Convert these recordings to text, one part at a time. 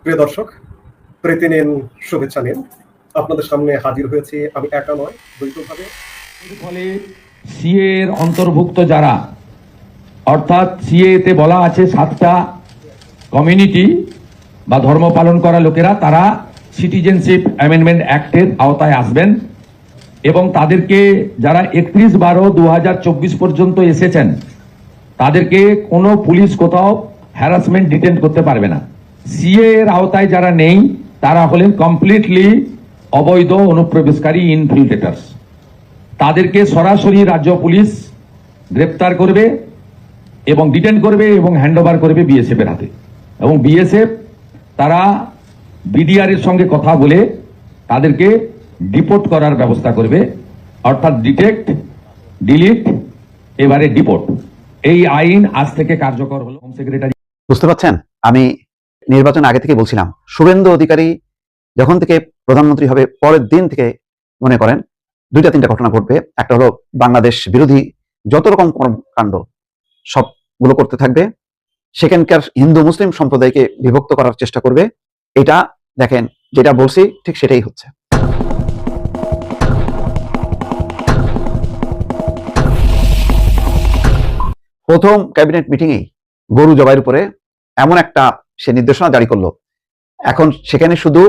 প্রিয় দর্শক, প্রীতি নিন, শুভেচ্ছা নিন। আপনাদের সামনে হাজির হয়েছি আমি একা নয়, দ্বৈতভাবে। ফলে সিএ এর অন্তর্ভুক্ত যারা, অর্থাৎ সিএ তে বলা আছে 7টা কমিউনিটি বা ধর্ম পালন করা লোকেরা তারা সিটিজেনশিপ অ্যামেন্ডমেন্ট অ্যাক্টের আওতায় আসবেন এবং তাদেরকে যারা 31/12/2024 পর্যন্ত এসেছেন তাদেরকে কোনো পুলিশ কোথাও হ্যারাসমেন্ট ডিটেন করতে পারবে না। সিএ এর আওতায় যারা নেই তারা হলেন কমপ্লিটলি অবৈধ অনুপ্রবেশকারী ইনফিল্ট্রেটার্স। তাদেরকে সরাসরি রাজ্য পুলিশ গ্রেপ্তার করবে এবং ডিটেন করবে এবং হ্যান্ডওভার করবে বিএসএফ এর হাতে, এবং বিএসএফ তারা বিডিআর এর সঙ্গে কথা বলে তাদেরকে ডিপোর্ট করার ব্যবস্থা করবে, অর্থাৎ ডিটেক্ট, ডিলিট, এবারে ডিপোর্ট। এই আইন আজ থেকে কার্যকর হলো। হোম সেক্রেটারি বুঝতে পারছেন, আমি নির্বাচন আগে থেকে বলছিলাম শুভেন্দু অধিকারী যখন থেকে প্রধানমন্ত্রী হবে পরের দিন থেকে মনে করেন 2-3টা ঘটনা ঘটবে। একটা হলো বাংলাদেশ বিরোধী যত রকম কর্মকাণ্ড সবগুলো করতে থাকবে, সেখানকার হিন্দু মুসলিম সম্প্রদায়কে বিভক্ত করার চেষ্টা করবে। এটা দেখেন, যেটা বলছি ঠিক সেটাই হচ্ছে। প্রথম ক্যাবিনেট মিটিংয়েই গরু জবাইয়ের উপরে এমন একটা সে নির্দেশনা জারি করলো, এখন সেখানে শুধু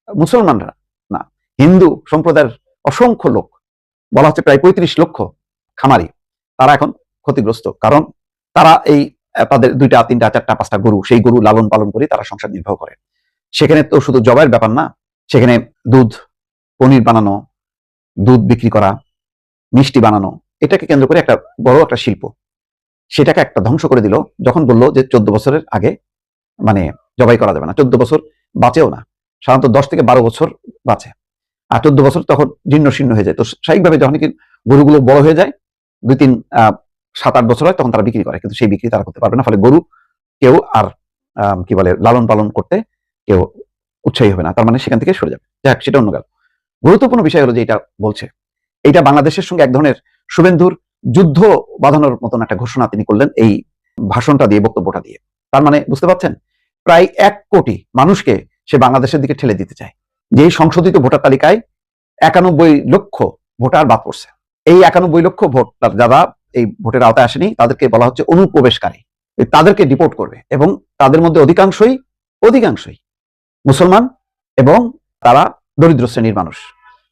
মুসলমানরা না, হিন্দু সম্প্রদায়ের অসংখ্য লোক, বলা হচ্ছে প্রায় 35 লক্ষ খামারি, তারা এখন ক্ষতিগ্রস্ত। কারণ তারা এই তাদের 2টা 3টা 4টা 5টা গরু, সেই গরু লালন পালন করে তারা সংসার নির্বাহ করে। সেখানে তো শুধু জবাইয়ের ব্যাপার না, সেখানে দুধ, পনির বানানো, দুধ বিক্রি করা, মিষ্টি বানানো, এটাকে কেন্দ্র করে একটা বড় একটা শিল্প, সেটাকে একটা ধ্বংস করে দিল যখন বললো যে 14 বছরের আগে মানে জবাই করা যাবে না। 14 বছর বাঁচেও না, সাধারণত 10 থেকে 12 বছর বাঁচে, আর 14 বছর তখন জীর্ণ শীর্ণ হয়ে যায়। তো স্বাভাবিকভাবে যখন কি গরুগুলো বড় হয়ে যায়, 2-3 7-8 বছর হয়, তখন তারা বিক্রি করে, কিন্তু সেই বিক্রি তারা করতে পারবে না। ফলে গরু কেউ আর কি বলে লালন পালন করতে কেউ উৎসাহী হবে না, তার মানে সেখান থেকে সরে যাবে। যাক, সেটা অন্য গেল। গুরুত্বপূর্ণ বিষয় হলো যে এটা বলছে, এইটা বাংলাদেশের সঙ্গে এক ধরনের শুভেন্দুর যুদ্ধ বাঁধানোর মতন একটা ঘোষণা তিনি করলেন এই ভাষণটা দিয়ে, বক্তব্যটা দিয়ে। তার মানে বুঝতে পারছেন, প্রায় 1 কোটি মানুষকে সে বাংলাদেশের দিকে ঠেলে দিতে চায়। যে সংশোধিত ভোটার তালিকায় 91 লক্ষ ভোটার বাদ পড়ছে। এই 91 লক্ষ ভোটার যারা এই ভোটের আওতায় আসেনি তাদেরকে বলা হচ্ছে অনুপ্রবেশকারী। তাদেরকে ডিপোর্ট করবে, এবং তাদের মধ্যে অধিকাংশই মুসলমান এবং তারা দরিদ্র শ্রেণীর মানুষ,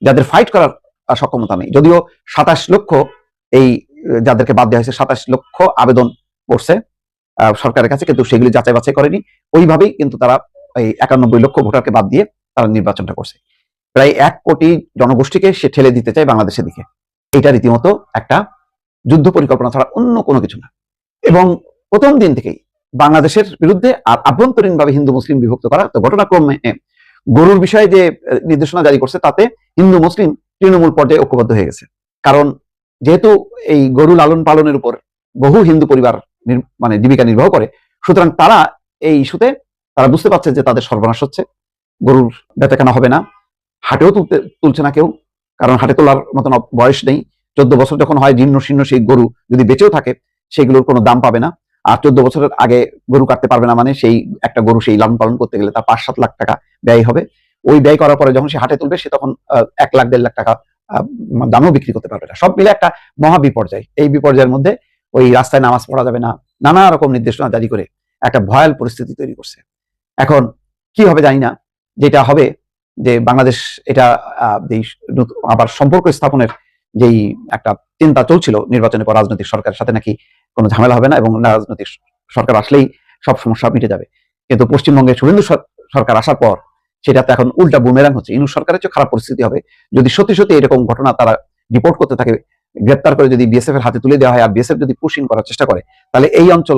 যাদের ফাইট করার সক্ষমতা নেই। যদিও 27 লক্ষ এই যাদেরকে বাদ দেওয়া হয়েছে, 27 লক্ষ আবেদন করছে সরকারের কাছে, কিন্তু সেগুলি যাচাই বাছাই করেনি। ওইভাবেই কিন্তু তারা এই 91 লক্ষ ভোটারকে বাদ দিয়ে তারা নির্বাচনটা করছে। প্রায় 1 কোটি জনগোষ্ঠীকে সে ঠেলে দিতে চায় বাংলাদেশের দিকে। এটা রীতিমতো একটা যুদ্ধ পরিকল্পনা ছাড়া অন্য কোনো কিছু না। এবং প্রথম দিন থেকেই বাংলাদেশের বিরুদ্ধে আর আভ্যন্তরীণভাবে হিন্দু মুসলিম বিভক্ত করা। তো ঘটনাক্রমে গরুর বিষয়ে যে নির্দেশনা জারি করছে তাতে হিন্দু মুসলিম তৃণমূল পর্যায়ে ঐক্যবদ্ধ হয়ে গেছে। কারণ যেহেতু এই গরু লালন পালনের উপর বহু হিন্দু পরিবার মানে জীবিকা নির্বাহ করে, সুতরাং তারা এই ইস্যুতে তারা বুঝতে পারছে যে তাদের সর্বনাশ হচ্ছে, গরুর বেচাকেনা হবে না, হাটেও তুলছে না কেউ, কারণ হাটে তোলার মতন বয়স নেই। 14 বছর যখন হয় জীর্ণ শীর্ণ সেই গরু যদি বেঁচেও থাকে, সেগুলোর কোনো দাম পাবে না। আর 14 বছরের আগে গরু কাটতে পারবে না, মানে সেই একটা গরু সেই লালন পালন করতে গেলে তার 5-7 লাখ টাকা ব্যয় হবে। ওই ব্যয় করার পরে যখন সে হাটে তুলবে, সে তখন 1 লাখ 1.5 লাখ টাকা দামও বিক্রি করতে পারবে না। সব মিলে একটা মহা বিপর্যয়। এই বিপর্যয়ের মধ্যে ওই রাস্তায় নামাজ পড়া যাবে না, নানা রকম নির্দেশনা জারি করে একটা ভয়াল পরিস্থিতি তৈরি করছে। এখন কি হবে জানি না, যেটা হবে যে বাংলাদেশ এটা আবার সম্পর্ক স্থাপনের যেই একটা চিন্তা চলছিল নির্বাচনের পর, রাজনৈতিক সরকারের সাথে নাকি কোনো ঝামেলা হবে না এবং রাজনৈতিক সরকার আসলেই সব সমস্যা মিটে যাবে। কিন্তু পশ্চিমবঙ্গে শুভেন্দু সরকার আসার পর সেটা তো এখন উল্টা বুমেরাং হচ্ছে। ইউনূস সরকারের চেয়ে খারাপ পরিস্থিতি হবে যদি সত্যি সত্যি এরকম ঘটনা তারা রিপোর্ট করতে থাকে, গ্রেপ্তার করে যদি বিএসএফ এর হাতে তুলে দেওয়া হয়, আর বিএসএফ যদি পুশ ইন করার চেষ্টা করে, তাহলে এই অঞ্চল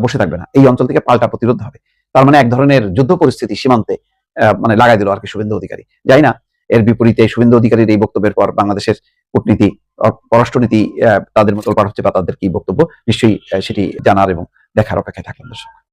বসে থাকবে না, এই অঞ্চল থেকে পাল্টা প্রতিরোধ হবে। তার মানে এক ধরনের যুদ্ধ পরিস্থিতি সীমান্তে মানে লাগাই দিল আর কি শুভেন্দু অধিকারী। যাই না, এর বিপরীতে শুভেন্দু অধিকারীর এই বক্তব্যের পর বাংলাদেশের কূটনীতি, পররাষ্ট্রনীতি তাদের মতো পার হচ্ছে, বা তাদের কি বক্তব্য নিশ্চয়ই সেটি জানার এবং দেখার অপেক্ষায় থাকলেন দর্শক।